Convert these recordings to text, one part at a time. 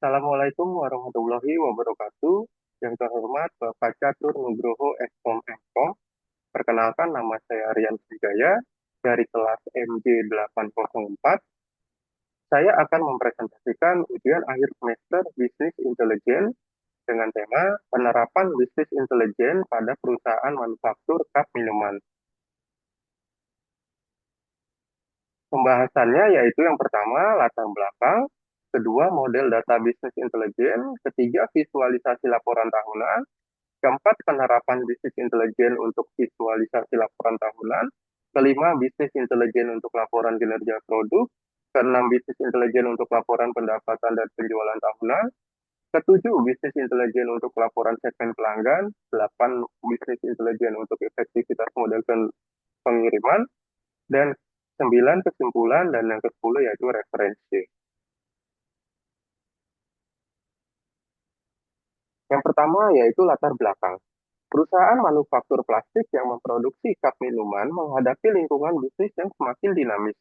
Assalamualaikum warahmatullahi wabarakatuh. Yang terhormat Bapak Catur Nugroho Eskom Emkom. Perkenalkan, nama saya Rian Sujaya dari kelas MJ804. Saya akan mempresentasikan ujian akhir semester Bisnis Intelijen dengan tema penerapan bisnis intelijen pada perusahaan manufaktur kap minuman. Pembahasannya yaitu yang pertama, latar belakang, kedua, model data bisnis intelijen, ketiga, visualisasi laporan tahunan, keempat, penerapan bisnis intelijen untuk visualisasi laporan tahunan, kelima, bisnis intelijen untuk laporan kinerja produk, keenam, bisnis intelijen untuk laporan pendapatan dan penjualan tahunan, ketujuh, bisnis intelijen untuk laporan segmen pelanggan, delapan, bisnis intelijen untuk efektivitas model pengiriman, dan 9 kesimpulan, dan yang ke-10 yaitu referensi. Yang pertama yaitu latar belakang. Perusahaan manufaktur plastik yang memproduksi kap minuman menghadapi lingkungan bisnis yang semakin dinamis.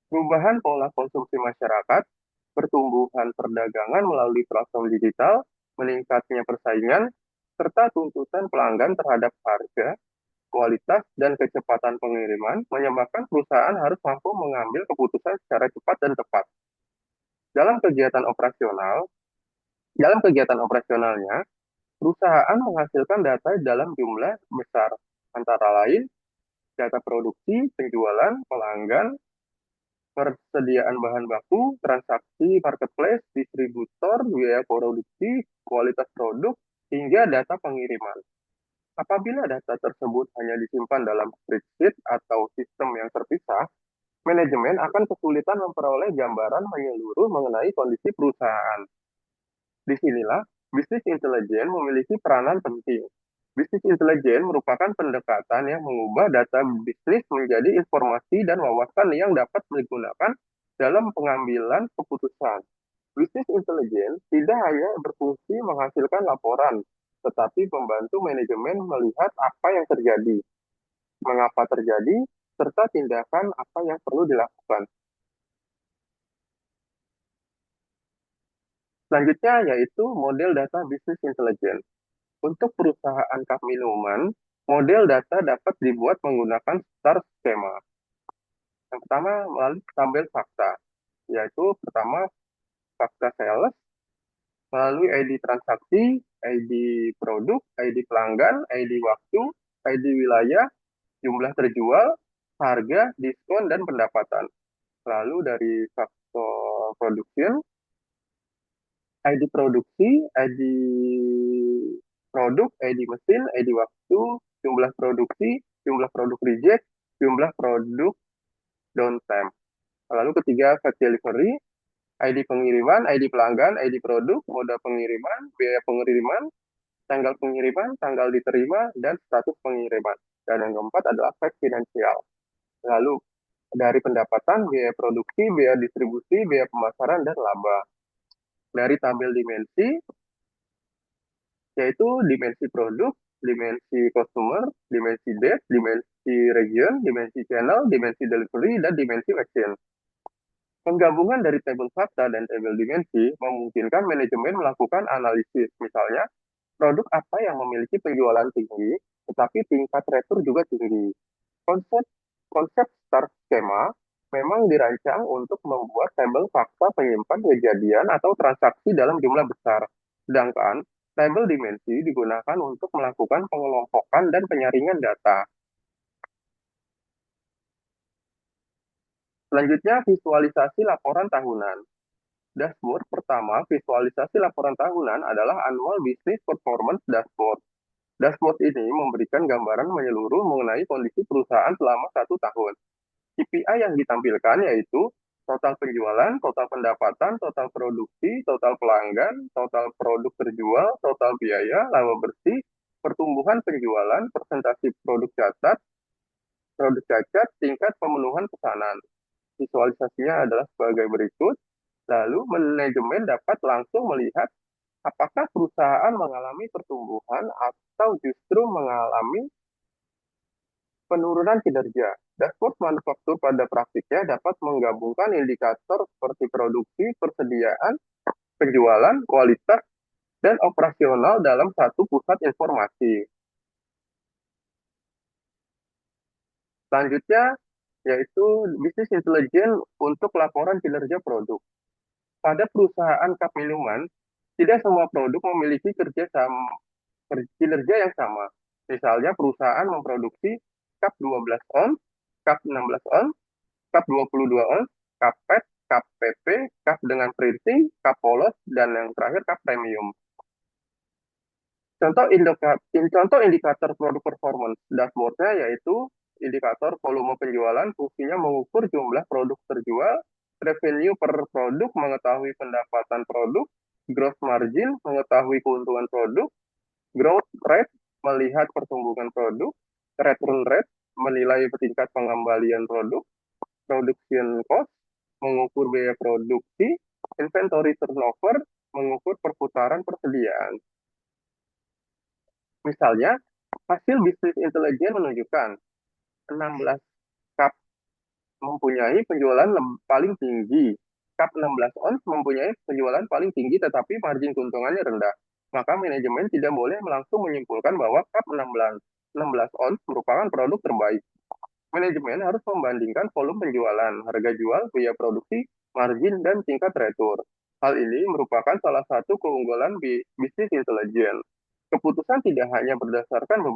Perubahan pola konsumsi masyarakat, pertumbuhan perdagangan melalui platform digital, meningkatnya persaingan, serta tuntutan pelanggan terhadap harga, kualitas, dan kecepatan pengiriman menyebabkan perusahaan harus mampu mengambil keputusan secara cepat dan tepat. Dalam kegiatan operasional, dalam kegiatan operasionalnya, perusahaan menghasilkan data dalam jumlah besar, antara lain data produksi, penjualan, pelanggan, persediaan bahan baku, transaksi marketplace, distributor, biaya produksi, kualitas produk, hingga data pengiriman. Apabila data tersebut hanya disimpan dalam spreadsheet atau sistem yang terpisah, manajemen akan kesulitan memperoleh gambaran menyeluruh mengenai kondisi perusahaan. Disinilah bisnis intelijen memiliki peranan penting. Bisnis intelijen merupakan pendekatan yang mengubah data bisnis menjadi informasi dan wawasan yang dapat digunakan dalam pengambilan keputusan. Bisnis intelijen tidak hanya berfungsi menghasilkan laporan, tetapi membantu manajemen melihat apa yang terjadi, mengapa terjadi, serta tindakan apa yang perlu dilakukan. Selanjutnya yaitu model data bisnis intelijen. Untuk perusahaan kap minuman, model data dapat dibuat menggunakan STAR skema. Yang pertama melalui tabel fakta, yaitu pertama fakta sales, melalui ID transaksi, ID produk, ID pelanggan, ID waktu, ID wilayah, jumlah terjual, harga, diskon, dan pendapatan. Lalu dari faktor production, ID produksi, ID produk, ID mesin, ID waktu, jumlah produksi, jumlah produk reject, jumlah produk downtime. Lalu ketiga, fact delivery, ID pengiriman, ID pelanggan, ID produk, moda pengiriman, biaya pengiriman, tanggal diterima, dan status pengiriman. Dan yang keempat adalah fact finansial. Lalu dari pendapatan, biaya produksi, biaya distribusi, biaya pemasaran, dan laba. Dari tabel dimensi, yaitu dimensi produk, dimensi customer, dimensi date, dimensi region, dimensi channel, dimensi delivery, dan dimensi action. Penggabungan dari tabel fakta dan tabel dimensi memungkinkan manajemen melakukan analisis. Misalnya, produk apa yang memiliki penjualan tinggi, tetapi tingkat retur juga tinggi. Konsep konsep STAR skema memang dirancang untuk membuat tabel fakta penyimpan kejadian atau transaksi dalam jumlah besar. Sedangkan tabel dimensi digunakan untuk melakukan pengelompokan dan penyaringan data. Selanjutnya, visualisasi laporan tahunan. Dashboard pertama, visualisasi laporan tahunan adalah Annual Business Performance Dashboard. Dashboard ini memberikan gambaran menyeluruh mengenai kondisi perusahaan selama 1 tahun. KPI yang ditampilkan yaitu total penjualan, total pendapatan, total produksi, total pelanggan, total produk terjual, total biaya, laba bersih, pertumbuhan penjualan, persentase produk cacat, tingkat pemenuhan pesanan. Visualisasinya adalah sebagai berikut. Lalu manajemen dapat langsung melihat apakah perusahaan mengalami pertumbuhan atau justru mengalami penurunan kinerja. Dashboard manufaktur pada praktiknya dapat menggabungkan indikator seperti produksi, persediaan, penjualan, kualitas, dan operasional dalam satu pusat informasi. Selanjutnya, yaitu bisnis intelijen untuk laporan kinerja produk. Pada perusahaan kap minuman, tidak semua produk memiliki kinerja yang sama. Misalnya perusahaan memproduksi kap 12 ons, kap 16 ons, kap 22 ons, kap PET, kap PP, kap dengan printing, kap polos, dan yang terakhir kap premium. Contoh indikator produk performance dashboardnya yaitu indikator volume penjualan, fungsinya mengukur jumlah produk terjual, revenue per produk, mengetahui pendapatan produk, gross margin, mengetahui keuntungan produk, growth rate, melihat pertumbuhan produk, return rate, menilai tingkat pengembalian produk, production cost, mengukur biaya produksi, inventory turnover, mengukur perputaran persediaan. Misalnya, hasil bisnis intelijen menunjukkan 16 cup mempunyai penjualan paling tinggi. Cup 16 ons mempunyai penjualan paling tinggi tetapi margin keuntungannya rendah. Maka manajemen tidak boleh langsung menyimpulkan bahwa cup 16 ons merupakan produk terbaik. Manajemen harus membandingkan volume penjualan, harga jual, biaya produksi, margin, dan tingkat retur. Hal ini merupakan salah satu keunggulan bisnis intelijen. Keputusan tidak hanya berdasarkan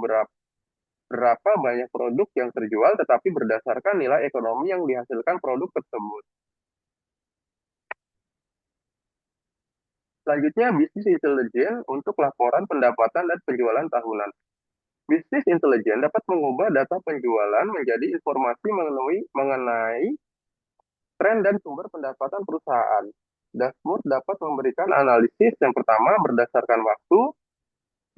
berapa banyak produk yang terjual, tetapi berdasarkan nilai ekonomi yang dihasilkan produk tersebut. Selanjutnya, bisnis intelijen untuk laporan pendapatan dan penjualan tahunan. Bisnis intelijen dapat mengubah data penjualan menjadi informasi mengenai tren dan sumber pendapatan perusahaan. Dashboard dapat memberikan analisis yang pertama berdasarkan waktu,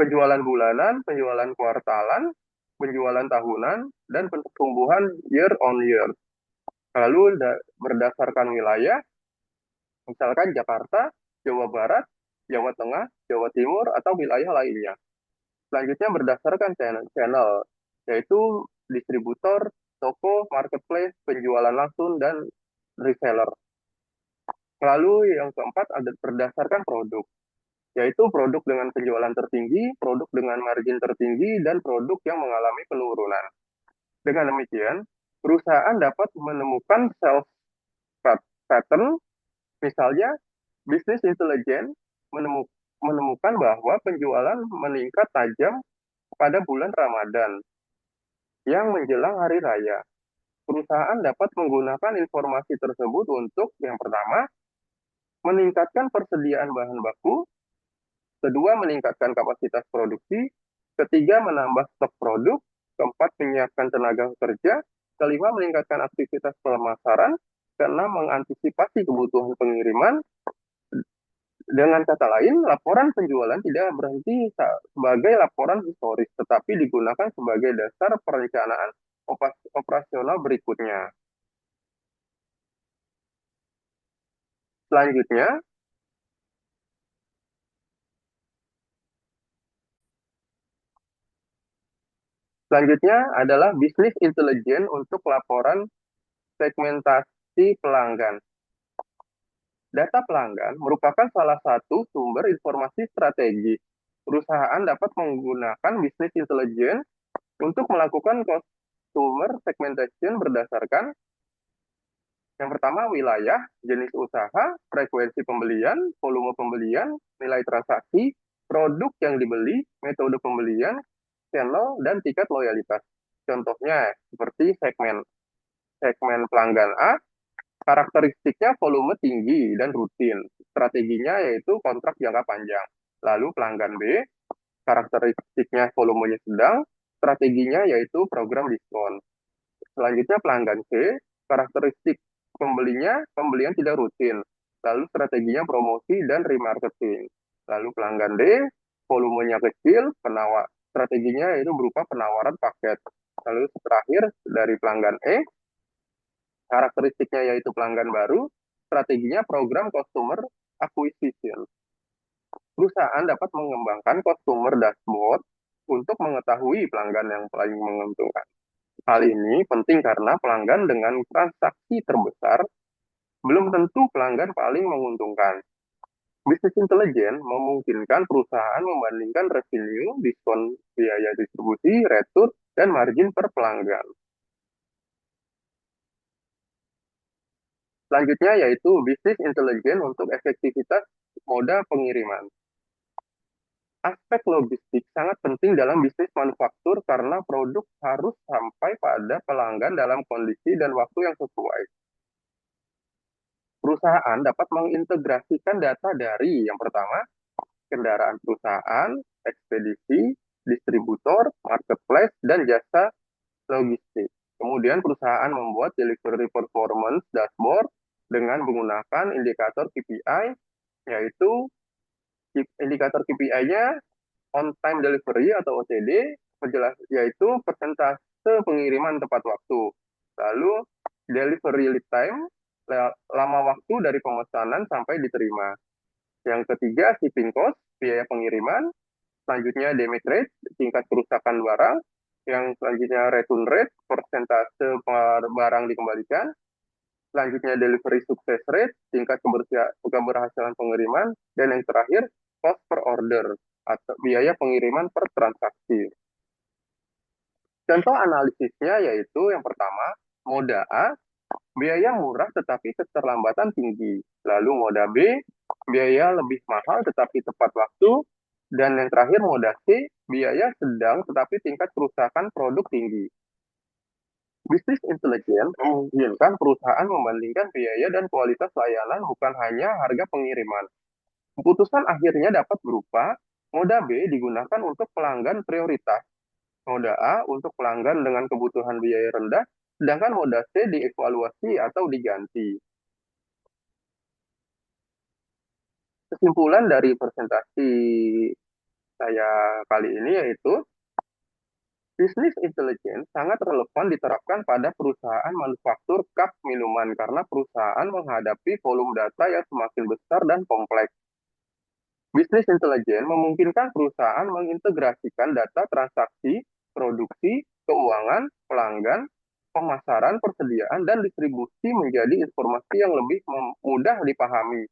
penjualan bulanan, penjualan kuartalan, penjualan tahunan, dan pertumbuhan year on year. Lalu berdasarkan wilayah, misalkan Jakarta, Jawa Barat, Jawa Tengah, Jawa Timur, atau wilayah lainnya. Selanjutnya berdasarkan channel, yaitu distributor, toko, marketplace, penjualan langsung, dan reseller. Lalu yang keempat ada berdasarkan produk, yaitu produk dengan penjualan tertinggi, produk dengan margin tertinggi, dan produk yang mengalami penurunan. Dengan demikian, perusahaan dapat menemukan sales pattern, misalnya bisnis intelijen menemukan bahwa penjualan meningkat tajam pada bulan Ramadan yang menjelang hari raya. Perusahaan dapat menggunakan informasi tersebut untuk yang pertama, meningkatkan persediaan bahan baku, kedua, meningkatkan kapasitas produksi, ketiga, menambah stok produk, keempat, menyiapkan tenaga kerja, kelima, meningkatkan aktivitas pemasaran, keenam, mengantisipasi kebutuhan pengiriman. Dengan kata lain, laporan penjualan tidak berhenti sebagai laporan historis, tetapi digunakan sebagai dasar perencanaan operasional berikutnya. Selanjutnya, adalah bisnis intelijen untuk laporan segmentasi pelanggan. Data pelanggan merupakan salah satu sumber informasi strategi. Perusahaan dapat menggunakan bisnis intelijen untuk melakukan customer segmentation berdasarkan yang pertama, wilayah, jenis usaha, frekuensi pembelian, volume pembelian, nilai transaksi, produk yang dibeli, metode pembelian, channel, dan tingkat loyalitas. Contohnya seperti segmen pelanggan A, karakteristiknya volume tinggi dan rutin. Strateginya yaitu kontrak jangka panjang. Lalu pelanggan B, karakteristiknya volumenya sedang, strateginya yaitu program diskon. Selanjutnya pelanggan C, karakteristik pembelian tidak rutin. Lalu strateginya promosi dan remarketing. Lalu pelanggan D, volumenya kecil, strateginya yaitu berupa penawaran paket. Lalu terakhir dari pelanggan E, karakteristiknya yaitu pelanggan baru, strateginya program customer acquisition. Perusahaan dapat mengembangkan customer dashboard untuk mengetahui pelanggan yang paling menguntungkan. Hal ini penting karena pelanggan dengan transaksi terbesar belum tentu pelanggan paling menguntungkan. Bisnis intelijen memungkinkan perusahaan membandingkan revenue, diskon biaya distribusi, retur, dan margin per pelanggan. Selanjutnya yaitu bisnis intelijen untuk efektivitas moda pengiriman. Aspek logistik sangat penting dalam bisnis manufaktur karena produk harus sampai pada pelanggan dalam kondisi dan waktu yang sesuai. Perusahaan dapat mengintegrasikan data dari yang pertama, kendaraan perusahaan, ekspedisi, distributor, marketplace, dan jasa logistik. Kemudian perusahaan membuat delivery performance dashboard dengan menggunakan indikator KPI, yaitu indikator KPI-nya on time delivery atau OTD, yaitu persentase pengiriman tepat waktu. Lalu delivery lead time, lama waktu dari pemesanan sampai diterima. Yang ketiga, shipping cost, biaya pengiriman. Selanjutnya, damage rate, tingkat kerusakan barang. Yang selanjutnya, return rate, persentase barang dikembalikan. Selanjutnya, delivery success rate, tingkat keberhasilan pengiriman. Dan yang terakhir, cost per order, atau biaya pengiriman per transaksi. Contoh analisisnya yaitu yang pertama, moda A, biaya murah tetapi keterlambatan tinggi. Lalu moda B, biaya lebih mahal tetapi tepat waktu. Dan yang terakhir moda C, biaya sedang tetapi tingkat kerusakan produk tinggi. Bisnis intelijen memungkinkan perusahaan membandingkan biaya dan kualitas layanan bukan hanya harga pengiriman. Keputusan akhirnya dapat berupa moda B digunakan untuk pelanggan prioritas, moda A untuk pelanggan dengan kebutuhan biaya rendah, sedangkan moda C dievaluasi atau diganti. Kesimpulan dari presentasi saya kali ini yaitu bisnis intelijen sangat relevan diterapkan pada perusahaan manufaktur cup minuman karena perusahaan menghadapi volume data yang semakin besar dan kompleks. Bisnis intelijen memungkinkan perusahaan mengintegrasikan data transaksi, produksi, keuangan, pelanggan, pemasaran, persediaan, dan distribusi menjadi informasi yang lebih mudah dipahami.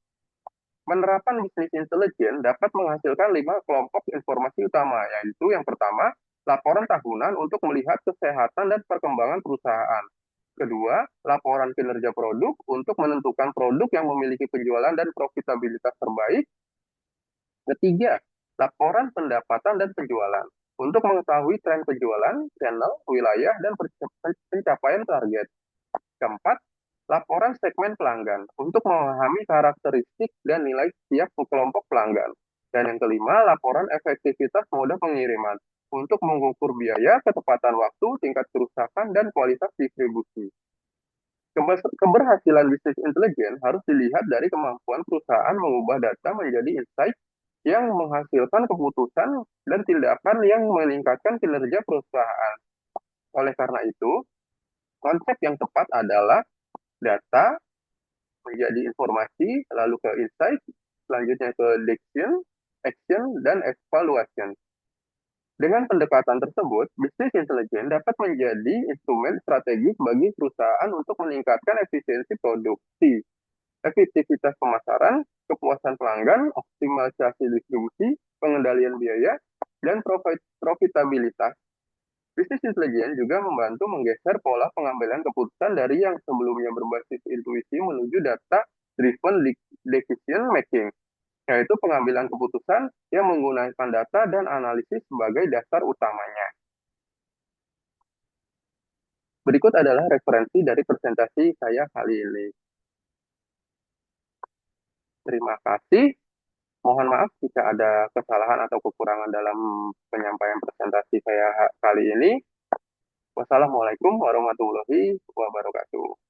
Penerapan bisnis intelijen dapat menghasilkan 5 kelompok informasi utama, yaitu yang pertama, laporan tahunan untuk melihat kesehatan dan perkembangan perusahaan. Kedua, laporan kinerja produk untuk menentukan produk yang memiliki penjualan dan profitabilitas terbaik. Ketiga, laporan pendapatan dan penjualan untuk mengetahui tren penjualan, channel, wilayah, dan pencapaian target. Keempat, laporan segmen pelanggan untuk memahami karakteristik dan nilai setiap kelompok pelanggan. Dan yang kelima, laporan efektivitas moda pengiriman untuk mengukur biaya, ketepatan waktu, tingkat kerusakan, dan kualitas distribusi. Keberhasilan bisnis intelijen harus dilihat dari kemampuan perusahaan mengubah data menjadi insight yang menghasilkan keputusan dan tindakan yang meningkatkan kinerja perusahaan. Oleh karena itu, konsep yang tepat adalah data menjadi informasi, lalu ke insight, selanjutnya ke decision, action, dan evaluation. Dengan pendekatan tersebut, bisnis intelijen dapat menjadi instrumen strategis bagi perusahaan untuk meningkatkan efisiensi produksi, efektivitas pemasaran, kepuasan pelanggan, optimalisasi distribusi, pengendalian biaya, dan profitabilitas. Bisnis intelijen juga membantu menggeser pola pengambilan keputusan dari yang sebelumnya berbasis intuisi menuju data-driven decision making, yaitu pengambilan keputusan yang menggunakan data dan analisis sebagai dasar utamanya. Berikut adalah referensi dari presentasi saya kali ini. Terima kasih. Mohon maaf jika ada kesalahan atau kekurangan dalam penyampaian presentasi saya kali ini. Wassalamualaikum warahmatullahi wabarakatuh.